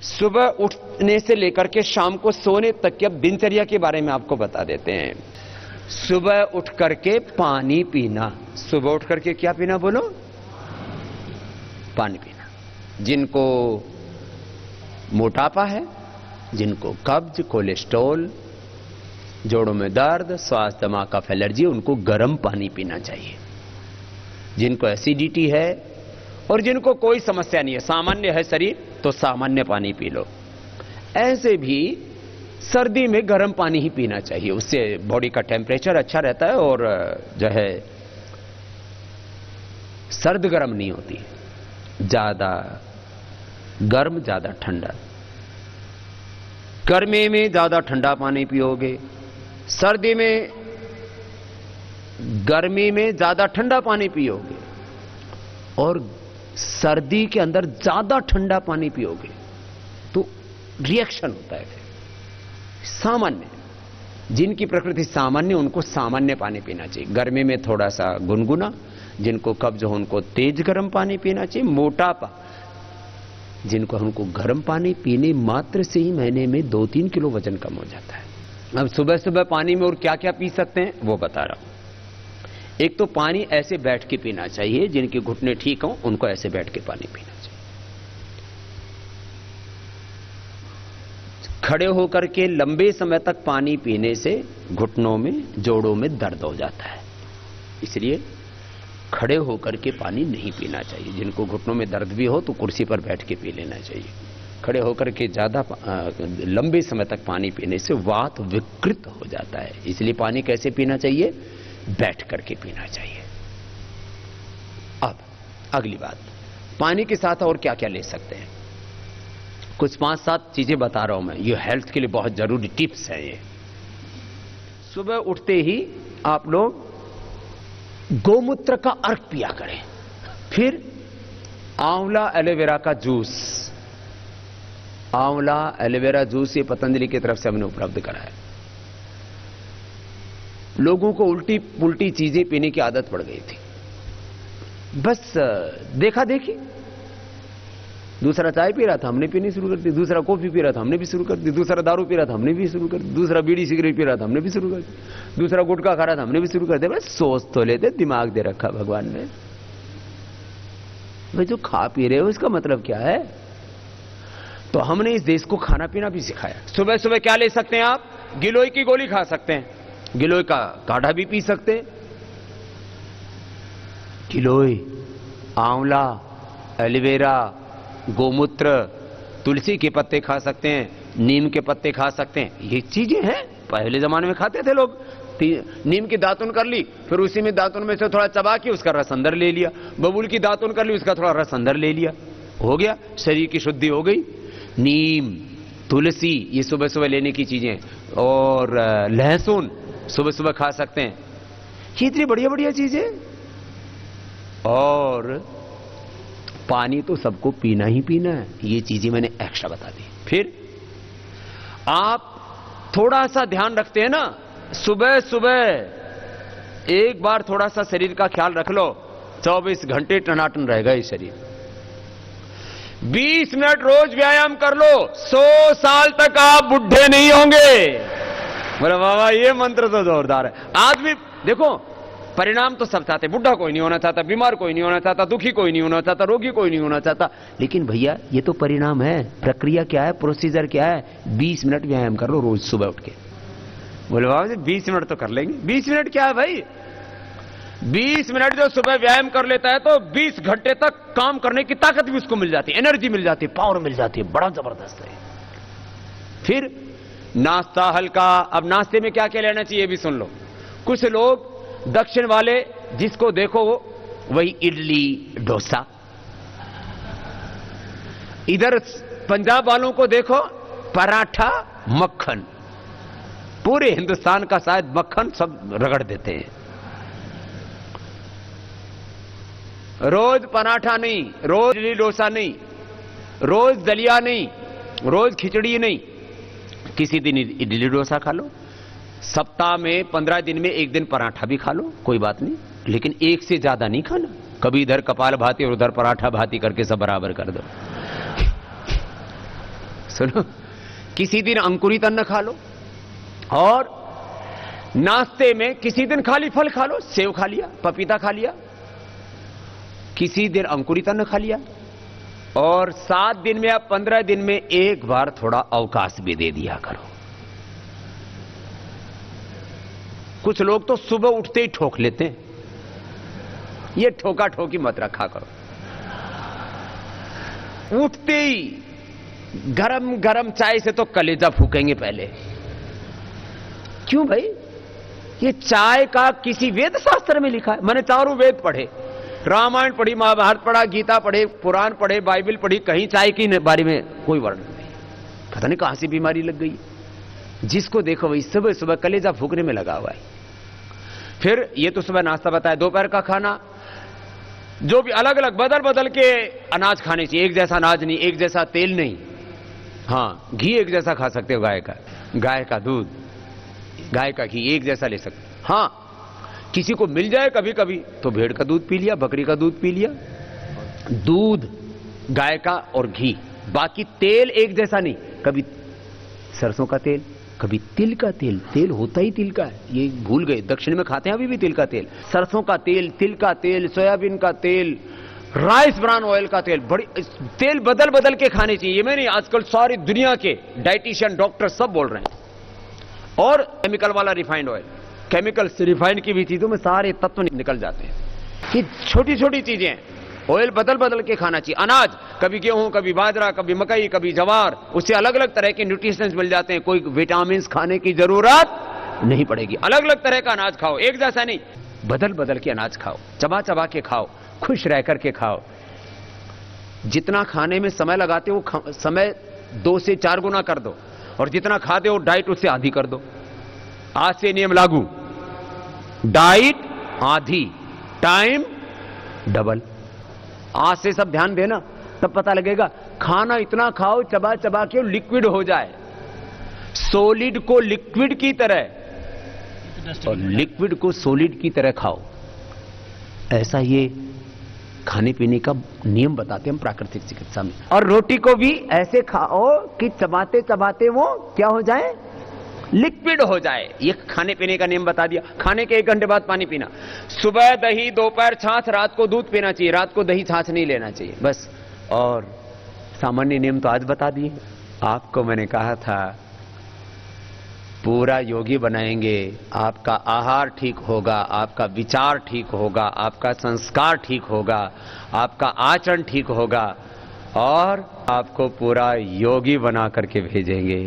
सुबह उठने से लेकर के शाम को सोने तक की अब दिनचर्या के बारे में आपको बता देते हैं। सुबह उठ करके पानी पीना। सुबह उठ करके क्या पीना बोलो? पानी पीना। जिनको मोटापा है, जिनको कब्ज, कोलेस्ट्रॉल, जोड़ों में दर्द, स्वास्थ्य, दिमाग का एलर्जी, उनको गर्म पानी पीना चाहिए। जिनको एसिडिटी है और जिनको कोई समस्या नहीं है, सामान्य है शरीर, तो सामान्य पानी पी लो। ऐसे भी सर्दी में गर्म पानी ही पीना चाहिए, उससे बॉडी का टेम्परेचर अच्छा रहता है और जो है सर्द गर्म नहीं होती, ज्यादा गर्म ज्यादा ठंडा। गर्मी में ज्यादा ठंडा पानी पियोगे, सर्दी में गर्मी में ज्यादा ठंडा पानी पियोगे और सर्दी के अंदर ज्यादा ठंडा पानी पियोगे तो रिएक्शन होता है। फिर सामान्य, जिनकी प्रकृति सामान्य, उनको सामान्य पानी पीना चाहिए। गर्मी में थोड़ा सा गुनगुना, जिनको कब्ज हो उनको तेज गर्म पानी पीना चाहिए। मोटापा, जिनको हमको गर्म पानी पीने मात्र से ही महीने में 2-3 किलो वजन कम हो जाता है। अब सुबह सुबह पानी में और क्या क्या पी सकते हैं वो बता रहा हूं। एक तो पानी ऐसे बैठ के पीना चाहिए, जिनके घुटने ठीक हों उनको ऐसे बैठ के पानी पीना चाहिए। खड़े होकर के लंबे समय तक पानी पीने से घुटनों में, जोड़ों में दर्द हो जाता है, इसलिए खड़े होकर के पानी नहीं पीना चाहिए। जिनको घुटनों में दर्द भी हो तो कुर्सी पर बैठ के पी लेना चाहिए। खड़े होकर के ज्यादा लंबे समय तक पानी पीने से वात विकृत हो जाता है, इसलिए पानी कैसे पीना चाहिए? बैठ करके पीना चाहिए। अब अगली बात, पानी के साथ और क्या क्या ले सकते हैं? कुछ 5-7 चीजें बता रहा हूं मैं, ये हेल्थ के लिए बहुत जरूरी टिप्स है ये। सुबह उठते ही आप लोग गोमूत्र का अर्क पिया करें। फिर आंवला एलोवेरा का जूस, आंवला एलोवेरा जूस ये पतंजलि की तरफ से हमने उपलब्ध कराया। लोगों को उल्टी पुल्टी चीजें पीने की आदत पड़ गई थी, बस देखा देखी। दूसरा चाय पी रहा था, हमने पीनी शुरू कर दी। दूसरा कॉफी पी रहा था, हमने भी शुरू कर दी। दूसरा दारू पी रहा था, हमने भी शुरू कर दी। दूसरा बीड़ी सिगरेट पी रहा था, हमने भी शुरू कर दी। दूसरा गुटखा खा रहा था, हमने भी शुरू कर दिया। बस सोच तो लेते, दिमाग दे रखा भगवान ने। भाई जो खा पी रहे हो इसका मतलब क्या है? तो हमने इस देश को खाना पीना भी सिखाया। सुबह सुबह क्या ले सकते हैं आप? गिलोय की गोली खा सकते हैं, गिलोय का काढ़ा भी पी सकते हैं। गिलोय, आंवला, एलोवेरा, गोमूत्र, तुलसी के पत्ते खा सकते हैं, नीम के पत्ते खा सकते हैं। ये चीजें हैं, पहले जमाने में खाते थे लोग। नीम की दातुन कर ली, फिर उसी में दातुन में से थोड़ा चबा के उसका रस अंदर ले लिया। बबूल की दातुन कर ली, उसका थोड़ा रस अंदर ले लिया, हो गया, शरीर की शुद्धि हो गई। नीम, तुलसी, ये सुबह सुबह लेने की चीजें। और लहसुन सुबह सुबह खा सकते हैं। ये इतनी बढ़िया बढ़िया चीजें। और पानी तो सबको पीना ही पीना है, ये चीजें मैंने एक्स्ट्रा बता दी। फिर आप थोड़ा सा ध्यान रखते हैं ना, सुबह सुबह एक बार थोड़ा सा शरीर का ख्याल रख लो, 24 घंटे टनाटन रहेगा ये शरीर। 20 मिनट रोज व्यायाम कर लो, 100 साल तक आप बुढ़े नहीं होंगे। बोले बाबा ये मंत्र तो जोरदार है। आदमी देखो, परिणाम तो सब चाहते, बुढ़ा कोई नहीं होना चाहता, बीमार कोई नहीं होना चाहता, दुखी कोई नहीं होना चाहता, रोगी कोई नहीं होना चाहता। लेकिन भैया ये तो परिणाम है। प्रक्रिया क्या है, प्रोसीजर क्या है? 20 मिनट व्यायाम कर लो रोज सुबह उठ के। बोले बाबा जी 20 मिनट तो कर लेंगे। 20 मिनट क्या है भाई? 20 मिनट जो सुबह व्यायाम कर लेता है तो 20 घंटे तक काम करने की ताकत भी उसको मिल जाती है, एनर्जी मिल जाती है, पावर मिल जाती है, बड़ा जबरदस्त है। फिर नाश्ता हल्का। अब नाश्ते में क्या क्या लेना चाहिए भी सुन लो। कुछ लोग दक्षिण वाले, जिसको देखो वही इडली डोसा। इधर पंजाब वालों को देखो पराठा मक्खन। पूरे हिंदुस्तान का शायद मक्खन सब रगड़ देते हैं। रोज पराठा नहीं, रोज इडली डोसा नहीं, रोज दलिया नहीं, रोज खिचड़ी नहीं, किसी दिन इडली डोसा खा लो। सप्ताह में 15 दिन में एक दिन पराठा भी खा लो, कोई बात नहीं, लेकिन एक से ज्यादा नहीं खाना। कभी इधर कपाल भाती और उधर पराठा भाती करके सब बराबर कर दो। सुनो, किसी दिन अंकुरित अन्न खा लो, और नाश्ते में किसी दिन खाली फल खा लो, सेव खा लिया, पपीता खा लिया, किसी दिन अंकुरित अन्न खा लिया, और 7 दिन में या 15 दिन में एक बार थोड़ा अवकाश भी दे दिया करो। कुछ लोग तो सुबह उठते ही ठोक लेते हैं, ये ठोका ठोकी मत रखा करो। उठते ही गरम गरम चाय से तो कलेजा फूकेंगे पहले। क्यों भाई? ये चाय का किसी वेद शास्त्र में लिखा है? मैंने चारों वेद पढ़े, रामायण पढ़ी, महाभारत पढ़ा, गीता पढ़े, पुराण पढ़े, बाइबल पढ़ी, कहीं चाय के बारे में कोई वर्णन नहीं। पता नहीं कहां से बीमारी लग गई, जिसको देखो वही सुबह सुबह कलेजा फूकने में लगा हुआ है। फिर ये तो सुबह नाश्ता बताया, दोपहर का खाना जो भी अलग अलग बदल बदल के अनाज खाने चाहिए, एक जैसा अनाज नहीं, एक जैसा तेल नहीं। हाँ, घी एक जैसा खा सकते हो, गाय का दूध, गाय का घी एक जैसा ले सकते। हाँ, किसी को मिल जाए कभी कभी तो भेड़ का दूध पी लिया, बकरी का दूध पी लिया, दूध गाय का और घी, बाकी तेल एक जैसा नहीं। कभी सरसों का तेल, कभी तिल का तेल, तेल होता ही तिल का है, ये भूल गए, दक्षिण में खाते हैं अभी भी तिल का तेल। सरसों का तेल, तिल का तेल, सोयाबीन का तेल, राइस ब्रान ऑयल का तेल, बड़ी तेल बदल बदल के खाने चाहिए। ये मैं नहीं, आजकल सारी दुनिया के डाइटिशियन डॉक्टर सब बोल रहे हैं। और केमिकल वाला रिफाइंड ऑयल, केमिकल से रिफाइंड की भी चीजों में सारे तत्व निकल जाते हैं। ये छोटी छोटी चीजें हैं, ऑयल बदल बदल के खाना चाहिए। अनाज, कभी गेहूं, कभी बाजरा, कभी मकई, कभी जवार, उससे अलग अलग तरह के न्यूट्रिशंस मिल जाते हैं। कोई विटामिन खाने की जरूरत नहीं पड़ेगी। अलग अलग तरह का अनाज खाओ, एक जैसा नहीं, बदल बदल के अनाज खाओ, चबा चबा के खाओ, खुश रह करके खाओ। जितना खाने में समय लगाते हो समय 2 से 4 गुना कर दो, और जितना खाते हो डाइट उससे आधी कर दो। आज से नियम लागू, डाइट आधी, टाइम डबल। आज से सब ध्यान देना, तब पता लगेगा। खाना इतना खाओ चबा चबा के लिक्विड हो जाए, सॉलिड को लिक्विड की तरह और लिक्विड को सॉलिड की तरह खाओ। ऐसा ये खाने पीने का नियम बताते हैं हम प्राकृतिक चिकित्सा में। और रोटी को भी ऐसे खाओ कि चबाते चबाते वो क्या हो जाए, लिक्विड हो जाए। ये खाने पीने का नियम बता दिया। खाने के 1 घंटे बाद पानी पीना, सुबह दही, दोपहर छाछ, रात को दूध पीना चाहिए, रात को दही छाछ नहीं लेना चाहिए, बस। और सामान्य नियम तो आज बता दिए आपको। मैंने कहा था पूरा योगी बनाएंगे, आपका आहार ठीक होगा, आपका विचार ठीक होगा, आपका संस्कार ठीक होगा, आपका आचरण ठीक होगा, और आपको पूरा योगी बना करके भेजेंगे।